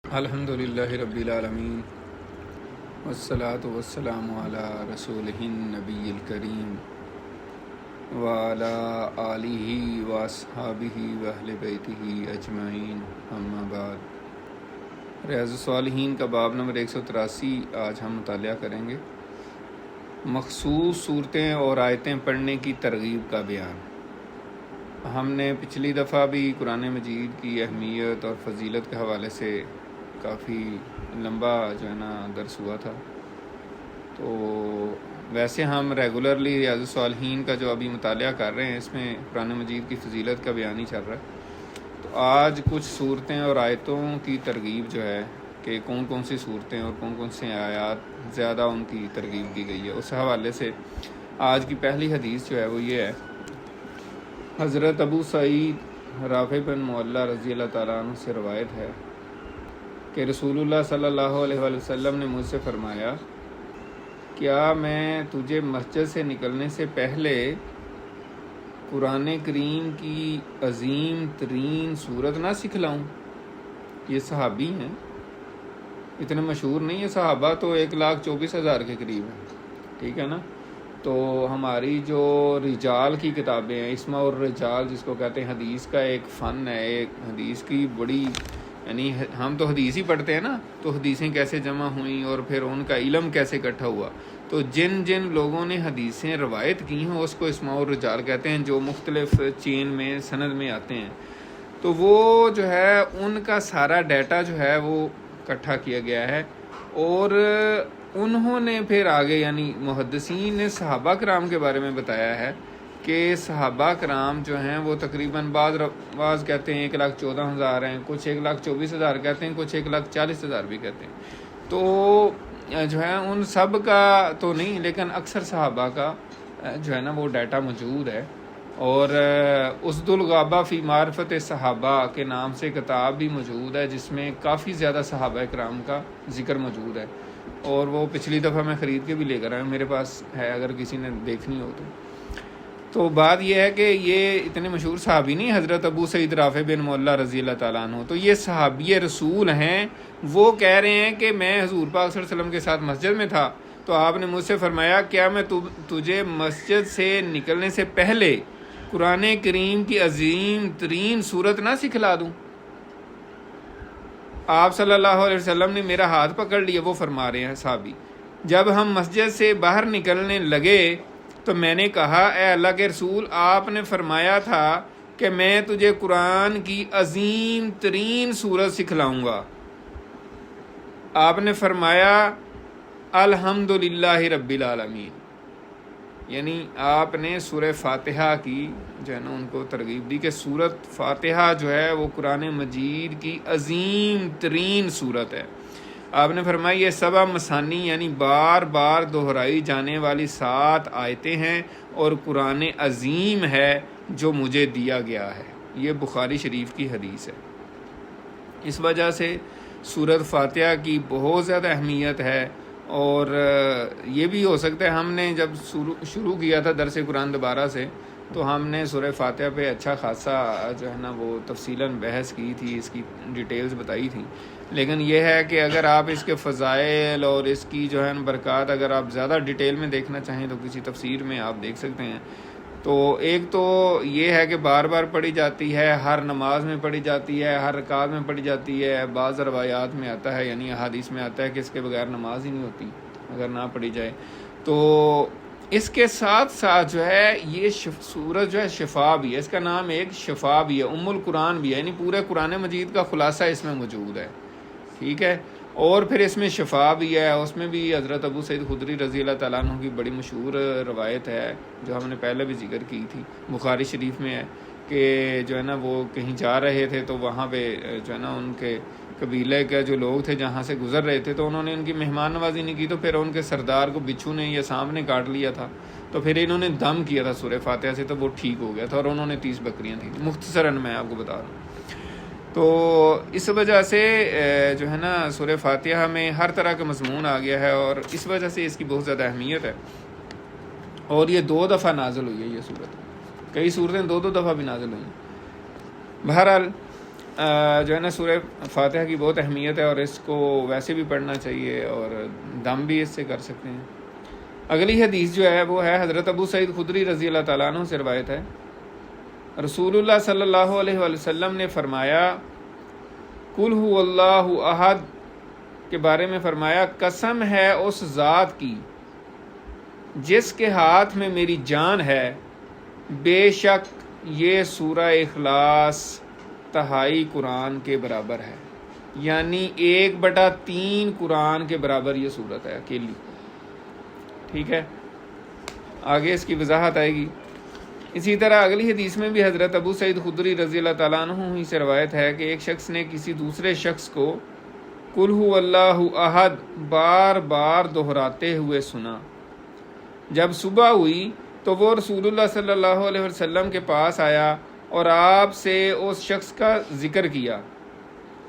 الحمدللہ رب العالمین والصلاة والسلام علی رسولہ النبی الکریم وعلی آلہ واصحابہ واہل بیتہ اجمعین، اما بعد۔ ریاض الصالحین کا باب نمبر 183 آج ہم مطالعہ کریں گے۔ مخصوص صورتیں اور آیتیں پڑھنے کی ترغیب کا بیان۔ ہم نے پچھلی دفعہ بھی قرآن مجید کی اہمیت اور فضیلت کے حوالے سے کافی لمبا درس ہوا تھا۔ تو ویسے ہم ریگولرلی ریاض الصالحین کا جو ابھی مطالعہ کر رہے ہیں، اس میں قرآن مجید کی فضیلت کا بیان ہی چل رہا ہے۔ تو آج کچھ صورتیں اور آیتوں کی ترغیب جو ہے کہ کون کون سی صورتیں اور کون کون سے آیات زیادہ ان کی ترغیب کی گئی ہے، اس حوالے سے آج کی پہلی حدیث جو ہے وہ یہ ہے۔ حضرت ابو سعید رافع بن معلیٰ رضی اللہ تعالیٰ عنہ سے روایت ہے کہ رسول اللہ صلی اللہ علیہ وآلہ وسلم نے مجھ سے فرمایا، کیا میں تجھے مسجد سے نکلنے سے پہلے قرآن کریم کی عظیم ترین صورت نہ سکھلاؤں؟ یہ صحابی ہیں، اتنے مشہور نہیں ہیں، صحابہ تو 1,24,000 کے قریب ہیں، ٹھیک ہے نا۔ تو ہماری جو رجال کی کتابیں ہیں، اسماء الرجال جس کو کہتے ہیں، حدیث کا ایک فن ہے، ایک حدیث کی بڑی، یعنی ہم تو حدیث ہی پڑھتے ہیں نا، تو حدیثیں کیسے جمع ہوئیں اور پھر ان کا علم کیسے اکٹھا ہوا۔ تو جن جن لوگوں نے حدیثیں روایت کی ہیں اس کو اسماء الرجال کہتے ہیں، جو مختلف چین میں سند میں آتے ہیں۔ تو وہ جو ہے ان کا سارا ڈیٹا جو ہے وہ اکٹھا کیا گیا ہے، اور انہوں نے پھر آگے یعنی محدثین نے صحابہ کرام کے بارے میں بتایا ہے کہ صحابہ کرام جو ہیں وہ تقریباً بعض کہتے ہیں 1,14,000 ہیں، کچھ 1,24,000 کہتے ہیں، کچھ 1,40,000 بھی کہتے ہیں۔ تو جو ہے ان سب کا تو نہیں، لیکن اکثر صحابہ کا جو ہے نا وہ ڈیٹا موجود ہے۔ اور اسد الغابہ فی معرفت صحابہ کے نام سے کتاب بھی موجود ہے، جس میں کافی زیادہ صحابہ کرام کا ذکر موجود ہے، اور وہ پچھلی دفعہ میں خرید کے بھی لے کر آیا، میرے پاس ہے، اگر کسی نے دیکھنی ہو تو بات یہ ہے کہ یہ اتنے مشہور صحابی نہیں، حضرت ابو سعید رافع بن معلیٰ رضی اللہ تعالیٰ عنہ، تو یہ صحابی رسول ہیں۔ وہ کہہ رہے ہیں کہ میں حضور پاک صلی اللہ علیہ وسلم کے ساتھ مسجد میں تھا، تو آپ نے مجھ سے فرمایا، کیا میں تجھے مسجد سے نکلنے سے پہلے قرآن کریم کی عظیم ترین صورت نہ سکھلا دوں؟ آپ صلی اللہ علیہ وسلم نے میرا ہاتھ پکڑ لیا، وہ فرما رہے ہیں صحابی، جب ہم مسجد سے باہر نکلنے لگے تو میں نے کہا، اے اللہ کے رسول، آپ نے فرمایا تھا کہ میں تجھے قرآن کی عظیم ترین صورت سکھلاؤں گا۔ آپ نے فرمایا، الحمدللہ رب العالمین، یعنی آپ نے سورہ فاتحہ کی جو ہے نا ان کو ترغیب دی کہ سورت فاتحہ جو ہے وہ قرآن مجید کی عظیم ترین صورت ہے۔ آپ نے فرمایا، یہ 7 مثانی یعنی بار بار دہرائی جانے والی 7 آیتیں ہیں، اور قرآن عظیم ہے جو مجھے دیا گیا ہے۔ یہ بخاری شریف کی حدیث ہے۔ اس وجہ سے سورت فاتحہ کی بہت زیادہ اہمیت ہے، اور یہ بھی ہو سکتا ہے ہم نے جب شروع کیا تھا درس قرآن دوبارہ سے، تو ہم نے سورہ فاتحہ پہ اچھا خاصا جو ہے نا وہ تفصیلاً بحث کی تھی، اس کی ڈیٹیلز بتائی تھیں۔ لیکن یہ ہے کہ اگر آپ اس کے فضائل اور اس کی جو ہے برکات اگر آپ زیادہ ڈیٹیل میں دیکھنا چاہیں تو کسی تفسیر میں آپ دیکھ سکتے ہیں۔ تو ایک تو یہ ہے کہ بار بار پڑھی جاتی ہے، ہر نماز میں پڑھی جاتی ہے، ہر رکعت میں پڑھی جاتی ہے، بعض روایات میں آتا ہے، یعنی احادیث میں آتا ہے کہ اس کے بغیر نماز ہی نہیں ہوتی اگر نہ پڑھی جائے۔ تو اس کے ساتھ ساتھ جو ہے یہ سورت جو ہے شفا بھی ہے، اس کا نام ایک شفا بھی ہے، ام القرآن بھی ہے، یعنی پورے قرآن مجید کا خلاصہ اس میں موجود ہے، ٹھیک ہے۔ اور پھر اس میں شفا بھی ہے، اس میں بھی حضرت ابو سعید خدری رضی اللہ تعالیٰ عنہ کی بڑی مشہور روایت ہے جو ہم نے پہلے بھی ذکر کی تھی، بخاری شریف میں ہے کہ جو ہے نا وہ کہیں جا رہے تھے، تو وہاں پہ جو ہے نا ان کے قبیلے کے جو لوگ تھے جہاں سے گزر رہے تھے، تو انہوں نے ان کی مہمان نوازی نہیں کی، تو پھر ان کے سردار کو بچھو نے یا سانپ نے کاٹ لیا تھا، تو پھر انہوں نے دم کیا تھا سورہ فاتحہ سے، تو وہ ٹھیک ہو گیا تھا، اور انہوں نے 30 بکریاں تھیں۔ مختصراً میں آپ کو بتا رہا ہوں۔ تو اس وجہ سے جو ہے نا سورہ فاتحہ میں ہر طرح کا مضمون آ گیا ہے، اور اس وجہ سے اس کی بہت زیادہ اہمیت ہے، اور یہ 2 دفعہ نازل ہوئی ہے یہ سورت، کئی صورتیں 2 دفعہ بھی نازل ہوئی ہیں۔ بہرحال جو ہے نا سورہ فاتحہ کی بہت اہمیت ہے، اور اس کو ویسے بھی پڑھنا چاہیے اور دم بھی اس سے کر سکتے ہیں۔ اگلی حدیث جو ہے وہ ہے حضرت ابو سعید خدری رضی اللہ تعالیٰ عنہ سے روایت ہے، رسول اللہ صلی اللہ علیہ وآلہ وسلم نے فرمایا، قل هو اللہ احد کے بارے میں فرمایا، قسم ہے اس ذات کی جس کے ہاتھ میں میری جان ہے، بے شک یہ سورہ اخلاص تہائی قرآن کے برابر ہے، یعنی 1/3 قرآن کے برابر یہ سورت ہے اکیلی۔ ٹھیک ہے، آگے اس کی وضاحت آئے گی۔ اسی طرح اگلی حدیث میں بھی حضرت ابو سعید خدری رضی اللہ تعالیٰ عنہ ہی سے روایت ہے کہ ایک شخص نے کسی دوسرے شخص کو قل هو اللہ احد بار بار دہراتے ہوئے سنا۔ جب صبح ہوئی تو وہ رسول اللہ صلی اللہ علیہ وسلم کے پاس آیا اور آپ سے اس شخص کا ذکر کیا۔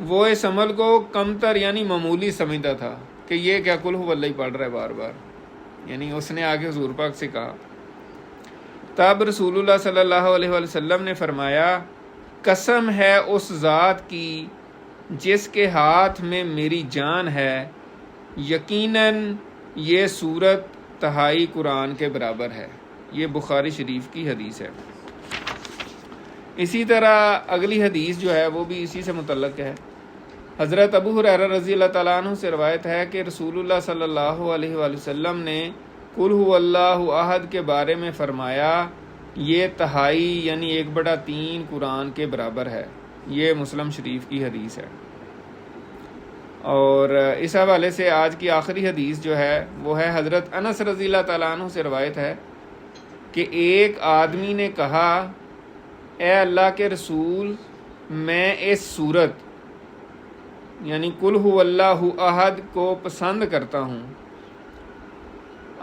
وہ اس عمل کو کمتر یعنی معمولی سمجھتا تھا کہ یہ کیا قل هو اللہ ہی پڑھ رہا ہے بار بار، یعنی اس نے آگے حضور پاک سے کہا۔ تب رسول اللہ صلی اللہ علیہ وسلم نے فرمایا، قسم ہے اس ذات کی جس کے ہاتھ میں میری جان ہے، یقیناً یہ سورت تہائی قرآن کے برابر ہے۔ یہ بخاری شریف کی حدیث ہے۔ اسی طرح اگلی حدیث جو ہے وہ بھی اسی سے متعلق ہے۔ حضرت ابو ہریرہ رضی اللہ تعالیٰ عنہ سے روایت ہے کہ رسول اللہ صلی اللہ علیہ وآلہ وسلم نے قل هو اللہ احد کے بارے میں فرمایا، یہ تہائی یعنی 1/3 قرآن کے برابر ہے۔ یہ مسلم شریف کی حدیث ہے۔ اور اس حوالے سے آج کی آخری حدیث جو ہے وہ ہے حضرت انس رضی اللہ تعالیٰ عنہ سے روایت ہے کہ ایک آدمی نے کہا، اے اللہ کے رسول، میں اس سورت یعنی قل هو اللہ احد کو پسند کرتا ہوں۔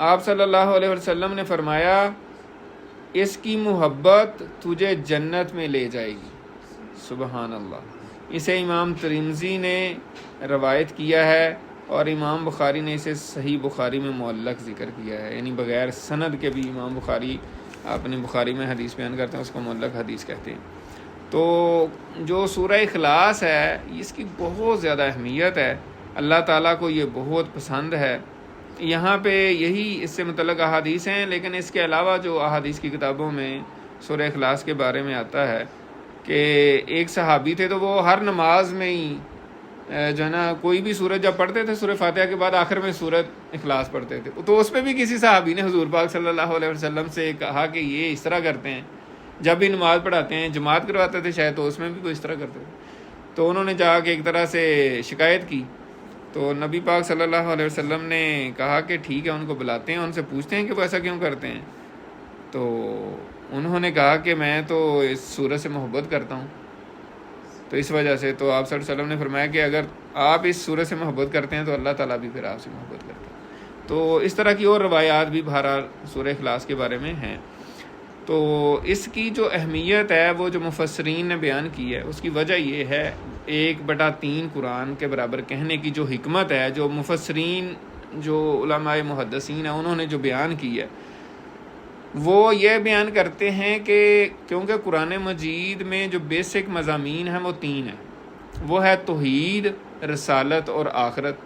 آپ صلی اللہ علیہ وسلم نے فرمایا، اس کی محبت تجھے جنت میں لے جائے گی۔ سبحان اللہ۔ اسے امام ترمذی نے روایت کیا ہے اور امام بخاری نے اسے صحیح بخاری میں معلق ذکر کیا ہے، یعنی بغیر سند کے بھی امام بخاری اپنی بخاری میں حدیث بیان کرتے ہیں، اس کو معلق حدیث کہتے ہیں۔ تو جو سورہ اخلاص ہے اس کی بہت زیادہ اہمیت ہے، اللہ تعالیٰ کو یہ بہت پسند ہے۔ یہاں پہ یہی اس سے متعلق احادیث ہیں، لیکن اس کے علاوہ جو احادیث کی کتابوں میں سورہ اخلاص کے بارے میں آتا ہے کہ ایک صحابی تھے تو وہ ہر نماز میں ہی جو ہے نا کوئی بھی سورت جب پڑھتے تھے سورہ فاتحہ کے بعد آخر میں سورت اخلاص پڑھتے تھے، تو اس پہ بھی کسی صحابی نے حضور پاک صلی اللہ علیہ وسلم سے کہا کہ یہ اس طرح کرتے ہیں، جب بھی نماز پڑھاتے ہیں، جماعت کرواتے تھے شاید تو اس میں بھی کوئی اس طرح کرتے تھے۔ تو انہوں نے جا کے ایک طرح سے شکایت کی، تو نبی پاک صلی اللہ علیہ وسلم نے کہا کہ ٹھیک ہے، ان کو بلاتے ہیں، ان سے پوچھتے ہیں کہ وہ ایسا کیوں کرتے ہیں۔ تو انہوں نے کہا کہ میں تو اس سورت سے محبت کرتا ہوں، تو اس وجہ سے تو آپ صلی اللہ علیہ وسلم نے فرمایا کہ اگر آپ اس سورت سے محبت کرتے ہیں تو اللہ تعالیٰ بھی پھر آپ سے محبت کرتا ہے۔ تو اس طرح کی اور روایات بھی بہرحال سورہ اخلاص کے بارے میں ہیں۔ تو اس کی جو اہمیت ہے وہ جو مفسرین نے بیان کی ہے، اس کی وجہ یہ ہے 1/3 قرآن کے برابر کہنے کی جو حکمت ہے، جو مفسرین جو علماء محدثین ہیں انہوں نے جو بیان کی ہے، وہ یہ بیان کرتے ہیں کہ کیونکہ قرآن مجید میں جو بیسک مضامین ہیں وہ 3 ہیں، وہ ہے توحید، رسالت اور آخرت۔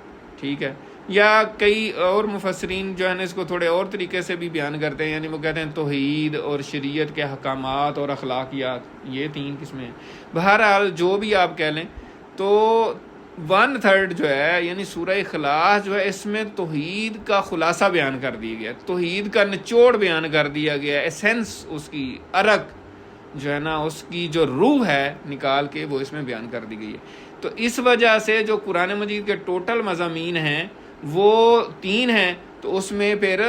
ٹھیک ہے، یا کئی اور مفسرین جو ہیں اس کو تھوڑے اور طریقے سے بھی بیان کرتے ہیں، یعنی وہ کہتے ہیں توحید اور شریعت کے احکامات اور اخلاقیات، یہ 3 قسمیں ہیں۔ بہرحال جو بھی آپ کہہ لیں، تو 1/3 جو ہے یعنی سورہ اخلاص جو ہے اس میں توحید کا خلاصہ بیان کر دیا گیا، توحید کا نچوڑ بیان کر دیا گیا، ایسنس اس کی ارق جو ہے نا اس کی جو روح ہے نکال کے وہ اس میں بیان کر دی گئی ہے۔ تو اس وجہ سے جو قرآن مجید کے ٹوٹل مضامین ہیں وہ 3 ہیں، تو اس میں پھر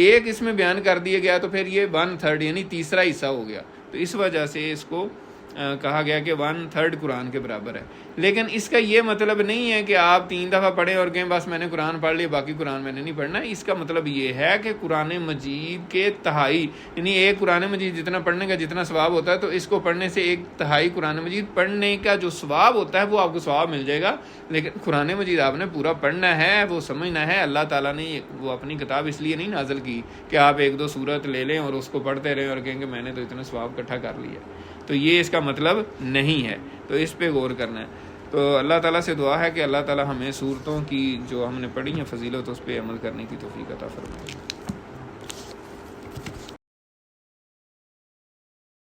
ایک اس میں بیان کر دیا گیا، تو پھر یہ 1/3 یعنی تیسرا حصہ ہو گیا، تو اس وجہ سے اس کو کہا گیا کہ 1/3 قرآن کے برابر ہے۔ لیکن اس کا یہ مطلب نہیں ہے کہ آپ 3 دفعہ پڑھیں اور کہیں بس میں نے قرآن پڑھ لیا باقی قرآن میں نے نہیں پڑھنا۔ اس کا مطلب یہ ہے کہ قرآن مجید کے تہائی یعنی ایک قرآن مجید جتنا پڑھنے کا جتنا ثواب ہوتا ہے، تو اس کو پڑھنے سے 1/3 قرآن مجید پڑھنے کا جو ثواب ہوتا ہے وہ آپ کو ثواب مل جائے گا۔ لیکن قرآن مجید آپ نے پورا پڑھنا ہے، وہ سمجھنا ہے۔ اللہ تعالیٰ نے وہ اپنی کتاب اس لیے نہیں نازل کی کہ آپ 1-2 سورت لے لیں اور اس کو پڑھتے رہیں اور کہیں کہ میں نے تو اتنا ثواب اکٹھا کر لیا۔ تو یہ اس کا مطلب نہیں ہے، تو اس پہ غور کرنا ہے۔ تو اللہ تعالیٰ سے دعا ہے کہ اللہ تعالیٰ ہمیں صورتوں کی جو ہم نے پڑھی ہیں فضیلت اس پہ عمل کرنے کی توفیق عطا فرمائے۔